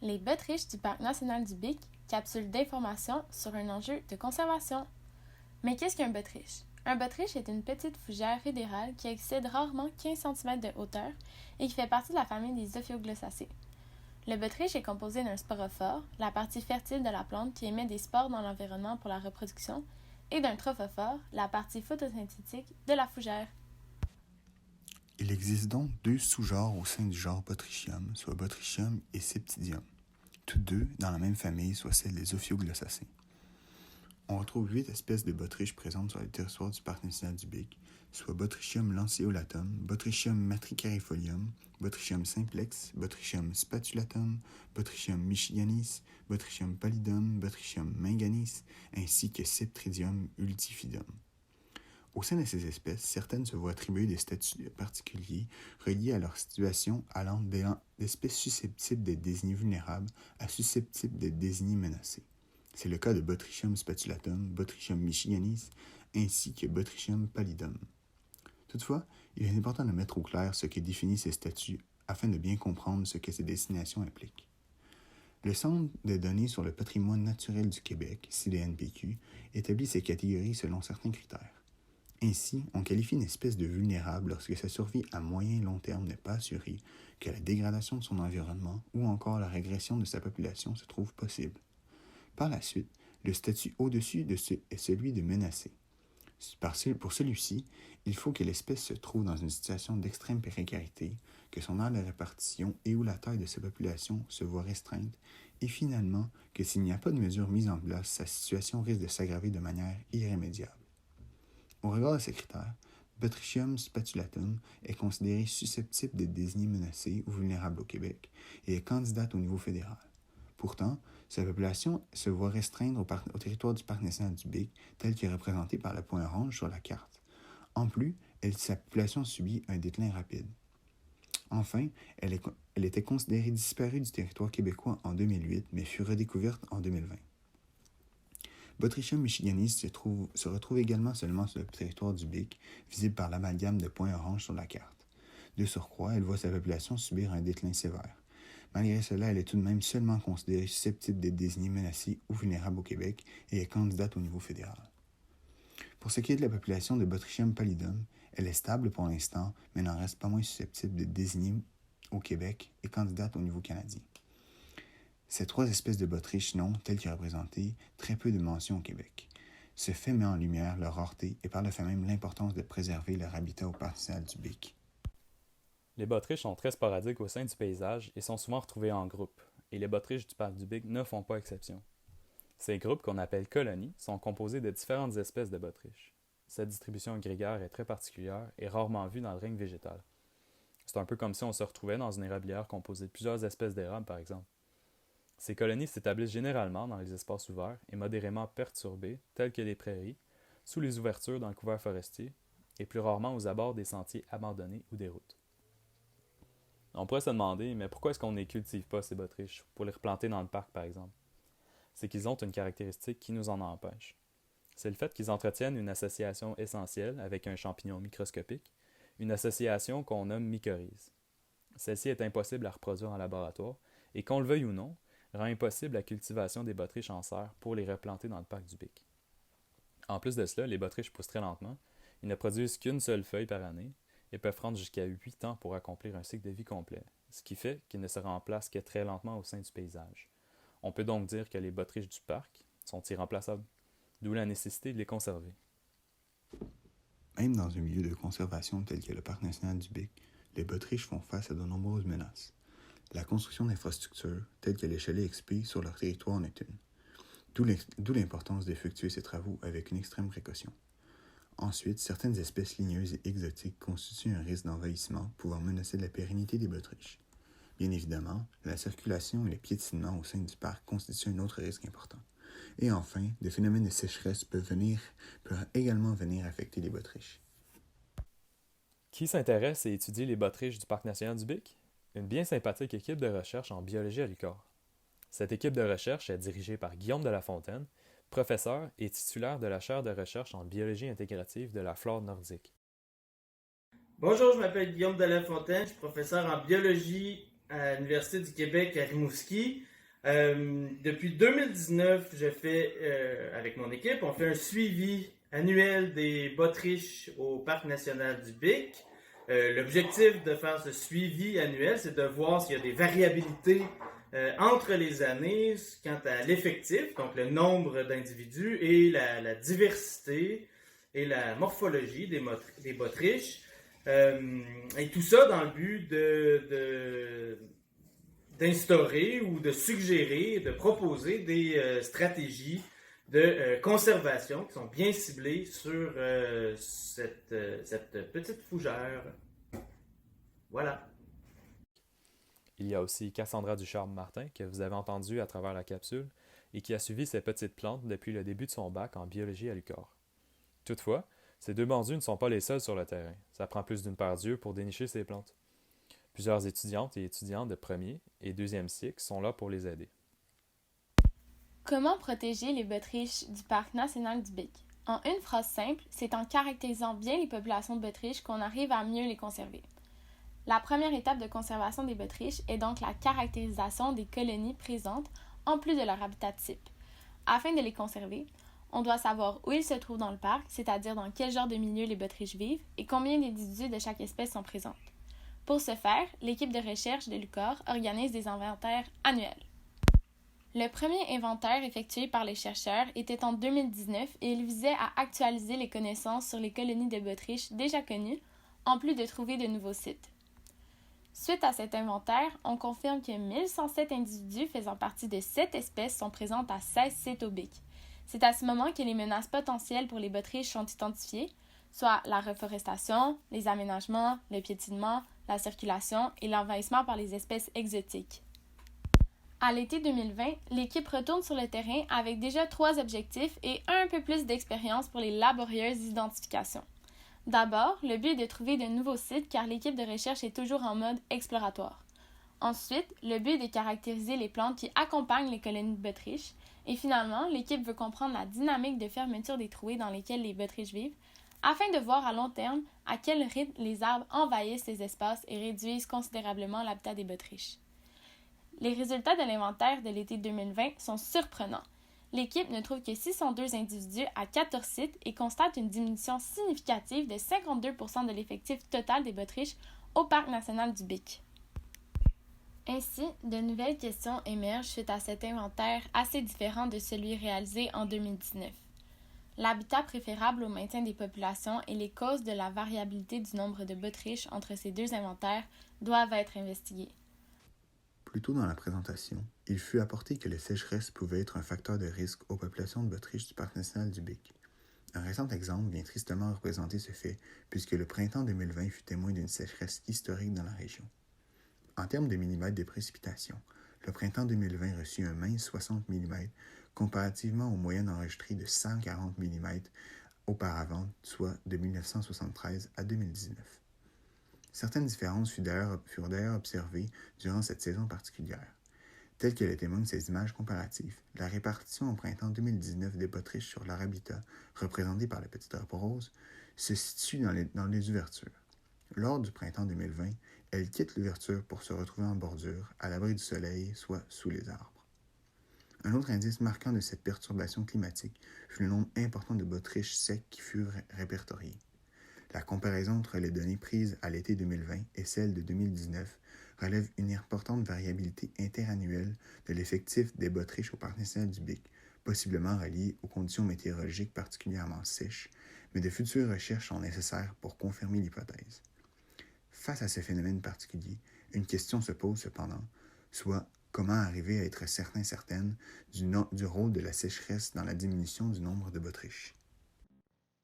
Les botriches du Parc national du Bic, capsule d'information sur un enjeu de conservation. Mais qu'est-ce qu'un botriche? Un botriche est une petite fougère fédérale qui excède rarement 15 cm de hauteur et qui fait partie de la famille des Ophioglossaceae. Le botriche est composé d'un sporophore, la partie fertile de la plante qui émet des spores dans l'environnement pour la reproduction, et d'un trophophore, la partie photosynthétique de la fougère. Il existe donc deux sous-genres au sein du genre Botricium, soit Botricium et Septidium, tous deux dans la même famille, soit celle des Ophioglossaceae. On retrouve 8 espèces de botriches présentes sur le territoire du Parc national du Bic, soit Botricium lanceolatum, Botricium matricarifolium, Botricium simplex, Botricium spatulatum, Botricium michiganis, Botricium pallidum, Botricium manganis, ainsi que Septridium ultifidum. Au sein de ces espèces, certaines se voient attribuer des statuts particuliers reliés à leur situation allant d'espèces susceptibles d'être désignées vulnérables à susceptibles d'être désignées menacées. C'est le cas de Botricium spatulatum, Botricium michiganis, ainsi que Botricium pallidum. Toutefois, il est important de mettre au clair ce que définissent ces statuts afin de bien comprendre ce que ces désignations impliquent. Le Centre de données sur le patrimoine naturel du Québec, CDNPQ, établit ces catégories selon certains critères. Ainsi, on qualifie une espèce de vulnérable lorsque sa survie à moyen et long terme n'est pas assurée, que la dégradation de son environnement ou encore la régression de sa population se trouve possible. Par la suite, le statut au-dessus est celui de menacé. Pour celui-ci, il faut que l'espèce se trouve dans une situation d'extrême précarité, que son aire de répartition et ou la taille de sa population se voit restreinte, et finalement que s'il n'y a pas de mesures mises en place, sa situation risque de s'aggraver de manière irrémédiable. Au regard de ces critères, Botricium spatulatum est considéré susceptible d'être désigné menacé ou vulnérable au Québec et est candidate au niveau fédéral. Pourtant, sa population se voit restreindre au territoire du Parc national du Bic, tel qu'il est représenté par le point orange sur la carte. En plus, sa population subit un déclin rapide. Enfin, elle était considérée disparue du territoire québécois en 2008, mais fut redécouverte en 2020. Botricium michiganis se retrouve également seulement sur le territoire du Bic, visible par l'amalgame de points orange sur la carte. De surcroît, elle voit sa population subir un déclin sévère. Malgré cela, elle est tout de même seulement considérée susceptible d'être désignée menacée ou vulnérable au Québec et est candidate au niveau fédéral. Pour ce qui est de la population de Botricium pallidum, elle est stable pour l'instant, mais n'en reste pas moins susceptible d'être désignée au Québec et candidate au niveau canadien. Ces trois espèces de botriches n'ont, telles que représentées, très peu de mentions au Québec. Ce fait met en lumière leur rareté et par le fait même l'importance de préserver leur habitat au Parc national du Bic. Les botriches sont très sporadiques au sein du paysage et sont souvent retrouvées en groupe, et les botriches du parc du Bic ne font pas exception. Ces groupes, qu'on appelle colonies, sont composés de différentes espèces de botriches. Cette distribution grégaire est très particulière et rarement vue dans le règne végétal. C'est un peu comme si on se retrouvait dans une érablière composée de plusieurs espèces d'érables, par exemple. Ces colonies s'établissent généralement dans les espaces ouverts et modérément perturbés, tels que les prairies, sous les ouvertures dans le couvert forestier, et plus rarement aux abords des sentiers abandonnés ou des routes. On pourrait se demander, mais pourquoi est-ce qu'on ne les cultive pas, ces botriches, pour les replanter dans le parc, par exemple? C'est qu'ils ont une caractéristique qui nous en empêche. C'est le fait qu'ils entretiennent une association essentielle avec un champignon microscopique, une association qu'on nomme mycorhize. Celle-ci est impossible à reproduire en laboratoire, et qu'on le veuille ou non, rend impossible la cultivation des botriches en serre pour les replanter dans le parc du Bic. En plus de cela, les botriches poussent très lentement, ils ne produisent qu'une seule feuille par année, et peuvent prendre jusqu'à 8 ans pour accomplir un cycle de vie complet, ce qui fait qu'ils ne se remplacent que très lentement au sein du paysage. On peut donc dire que les botriches du parc sont irremplaçables, d'où la nécessité de les conserver. Même dans un milieu de conservation tel que le Parc national du Bic, les botriches font face à de nombreuses menaces. La construction d'infrastructures, telles que les chalets XP, sur leur territoire en est une. D'où l'importance d'effectuer ces travaux avec une extrême précaution. Ensuite, certaines espèces ligneuses et exotiques constituent un risque d'envahissement pouvant menacer la pérennité des botriches. Bien évidemment, la circulation et le piétinement au sein du parc constituent un autre risque important. Et enfin, des phénomènes de sécheresse peuvent également venir affecter les botriches. Qui s'intéresse et étudie les botriches du Parc national du Bic? Une bien sympathique équipe de recherche en biologie à l'UQAR. Cette équipe de recherche est dirigée par Guillaume Delafontaine, professeur et titulaire de la chaire de recherche en biologie intégrative de la flore nordique. Bonjour, je m'appelle Guillaume Delafontaine, je suis professeur en biologie à l'Université du Québec à Rimouski. Depuis 2019, je fais, avec mon équipe, on fait un suivi annuel des bottriches au Parc national du Bic. L'objectif de faire ce suivi annuel, c'est de voir s'il y a des variabilités entre les années quant à l'effectif, donc le nombre d'individus et la diversité et la morphologie des bottriches. Et tout ça dans le but d'instaurer ou de suggérer, de proposer des stratégies de conservation qui sont bien ciblées sur cette petite fougère. Voilà. Il y a aussi Cassandra Ducharme-Martin, que vous avez entendu à travers la capsule, et qui a suivi ces petites plantes depuis le début de son bac en biologie à l'UQAR. Toutefois, ces deux bandus ne sont pas les seuls sur le terrain. Ça prend plus d'une paire d'yeux pour dénicher ces plantes. Plusieurs étudiantes et étudiants de premier et deuxième cycle sont là pour les aider. Comment protéger les bottriches du Parc national du Bic? En une phrase simple, c'est en caractérisant bien les populations de bottriches qu'on arrive à mieux les conserver. La première étape de conservation des bottriches est donc la caractérisation des colonies présentes en plus de leur habitat type. Afin de les conserver, on doit savoir où ils se trouvent dans le parc, c'est-à-dire dans quel genre de milieu les bottriches vivent et combien d'individus de chaque espèce sont présents. Pour ce faire, l'équipe de recherche de l'UQAR organise des inventaires annuels. Le premier inventaire effectué par les chercheurs était en 2019 et il visait à actualiser les connaissances sur les colonies de bottriches déjà connues, en plus de trouver de nouveaux sites. Suite à cet inventaire, on confirme que 1107 individus faisant partie de 7 espèces sont présents à 16 sites au Bic. C'est à ce moment que les menaces potentielles pour les bottriches sont identifiées, soit la reforestation, les aménagements, le piétinement, la circulation et l'envahissement par les espèces exotiques. À l'été 2020, l'équipe retourne sur le terrain avec déjà 3 objectifs et un peu plus d'expérience pour les laborieuses identifications. D'abord, le but est de trouver de nouveaux sites car l'équipe de recherche est toujours en mode exploratoire. Ensuite, le but est de caractériser les plantes qui accompagnent les colonies de bottriches. Et finalement, l'équipe veut comprendre la dynamique de fermeture des trouées dans lesquelles les bottriches vivent, afin de voir à long terme à quel rythme les arbres envahissent ces espaces et réduisent considérablement l'habitat des bottriches. Les résultats de l'inventaire de l'été 2020 sont surprenants. L'équipe ne trouve que 602 individus à 14 sites et constate une diminution significative de 52% de l'effectif total des bottriches au Parc national du Bic. Ainsi, de nouvelles questions émergent suite à cet inventaire assez différent de celui réalisé en 2019. L'habitat préférable au maintien des populations et les causes de la variabilité du nombre de bottriches entre ces deux inventaires doivent être investiguées. Plus tôt dans la présentation, il fut apporté que les sécheresses pouvaient être un facteur de risque aux populations de bottriches du Parc national du Bic. Un récent exemple vient tristement représenter ce fait, puisque le printemps 2020 fut témoin d'une sécheresse historique dans la région. En termes de millimètres de précipitations, le printemps 2020 reçut un mince 60 mm comparativement aux moyennes enregistrées de 140 mm auparavant, soit de 1973 à 2019. Certaines différences furent d'ailleurs observées durant cette saison particulière. Telle que le témoignent ces images comparatives, la répartition au printemps 2019 des bottriches sur leur habitat, représentée par la petite drapeau rose, se situe dans les ouvertures. Lors du printemps 2020, elles quittent l'ouverture pour se retrouver en bordure, à l'abri du soleil, soit sous les arbres. Un autre indice marquant de cette perturbation climatique fut le nombre important de bottriches secs qui furent répertoriés. La comparaison entre les données prises à l'été 2020 et celles de 2019 relève une importante variabilité interannuelle de l'effectif des bottriches au Parc national du Bic, possiblement reliée aux conditions météorologiques particulièrement sèches, mais de futures recherches sont nécessaires pour confirmer l'hypothèse. Face à ce phénomène particulier, une question se pose cependant, soit comment arriver à être certaine du rôle de la sécheresse dans la diminution du nombre de bottriches.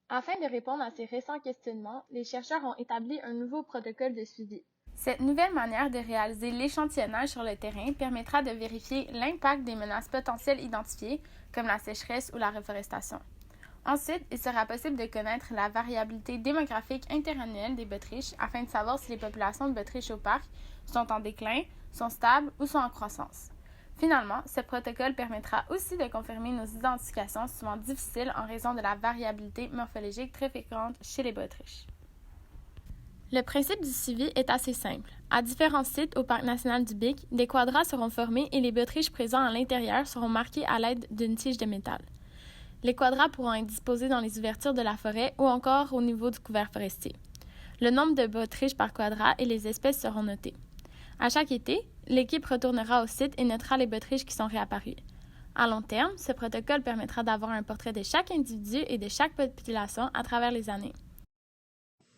Afin de répondre à ces récents questionnements, les chercheurs ont établi un nouveau protocole de suivi. Cette nouvelle manière de réaliser l'échantillonnage sur le terrain permettra de vérifier l'impact des menaces potentielles identifiées, comme la sécheresse ou la reforestation. Ensuite, il sera possible de connaître la variabilité démographique interannuelle des bottriches afin de savoir si les populations de bottriches au parc sont en déclin, sont stables ou sont en croissance. Finalement, ce protocole permettra aussi de confirmer nos identifications souvent difficiles en raison de la variabilité morphologique très fréquente chez les bottriches. Le principe du suivi est assez simple. À différents sites au Parc national du Bic, des quadras seront formés et les botriches présents à l'intérieur seront marqués à l'aide d'une tige de métal. Les quadras pourront être disposés dans les ouvertures de la forêt ou encore au niveau du couvert forestier. Le nombre de botriches par quadra et les espèces seront notés. À chaque été, l'équipe retournera au site et notera les botriches qui sont réapparues. À long terme, ce protocole permettra d'avoir un portrait de chaque individu et de chaque population à travers les années.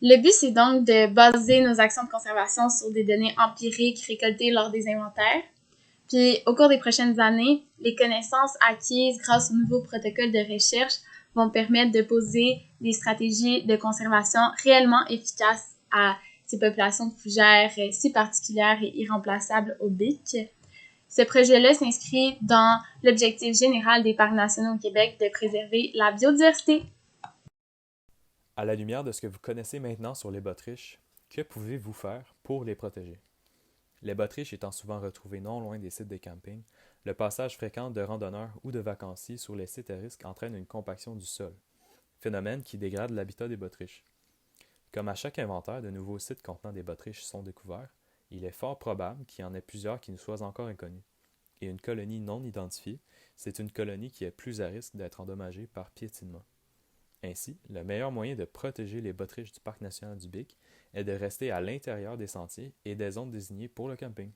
Le but, c'est donc de baser nos actions de conservation sur des données empiriques récoltées lors des inventaires. Puis, au cours des prochaines années, les connaissances acquises grâce aux nouveaux protocoles de recherche vont permettre de poser des stratégies de conservation réellement efficaces à ces populations de fougères si particulières et irremplaçables au BIC. Ce projet-là s'inscrit dans l'objectif général des parcs nationaux au Québec de préserver la biodiversité. À la lumière de ce que vous connaissez maintenant sur les botriches, que pouvez-vous faire pour les protéger? Les botriches étant souvent retrouvées non loin des sites de camping, le passage fréquent de randonneurs ou de vacanciers sur les sites à risque entraîne une compaction du sol, phénomène qui dégrade l'habitat des botriches. Comme à chaque inventaire, de nouveaux sites contenant des botriches sont découverts, il est fort probable qu'il y en ait plusieurs qui nous soient encore inconnus. Et une colonie non identifiée, c'est une colonie qui est plus à risque d'être endommagée par piétinement. Ainsi, le meilleur moyen de protéger les botriches du Parc national du Bic est de rester à l'intérieur des sentiers et des zones désignées pour le camping.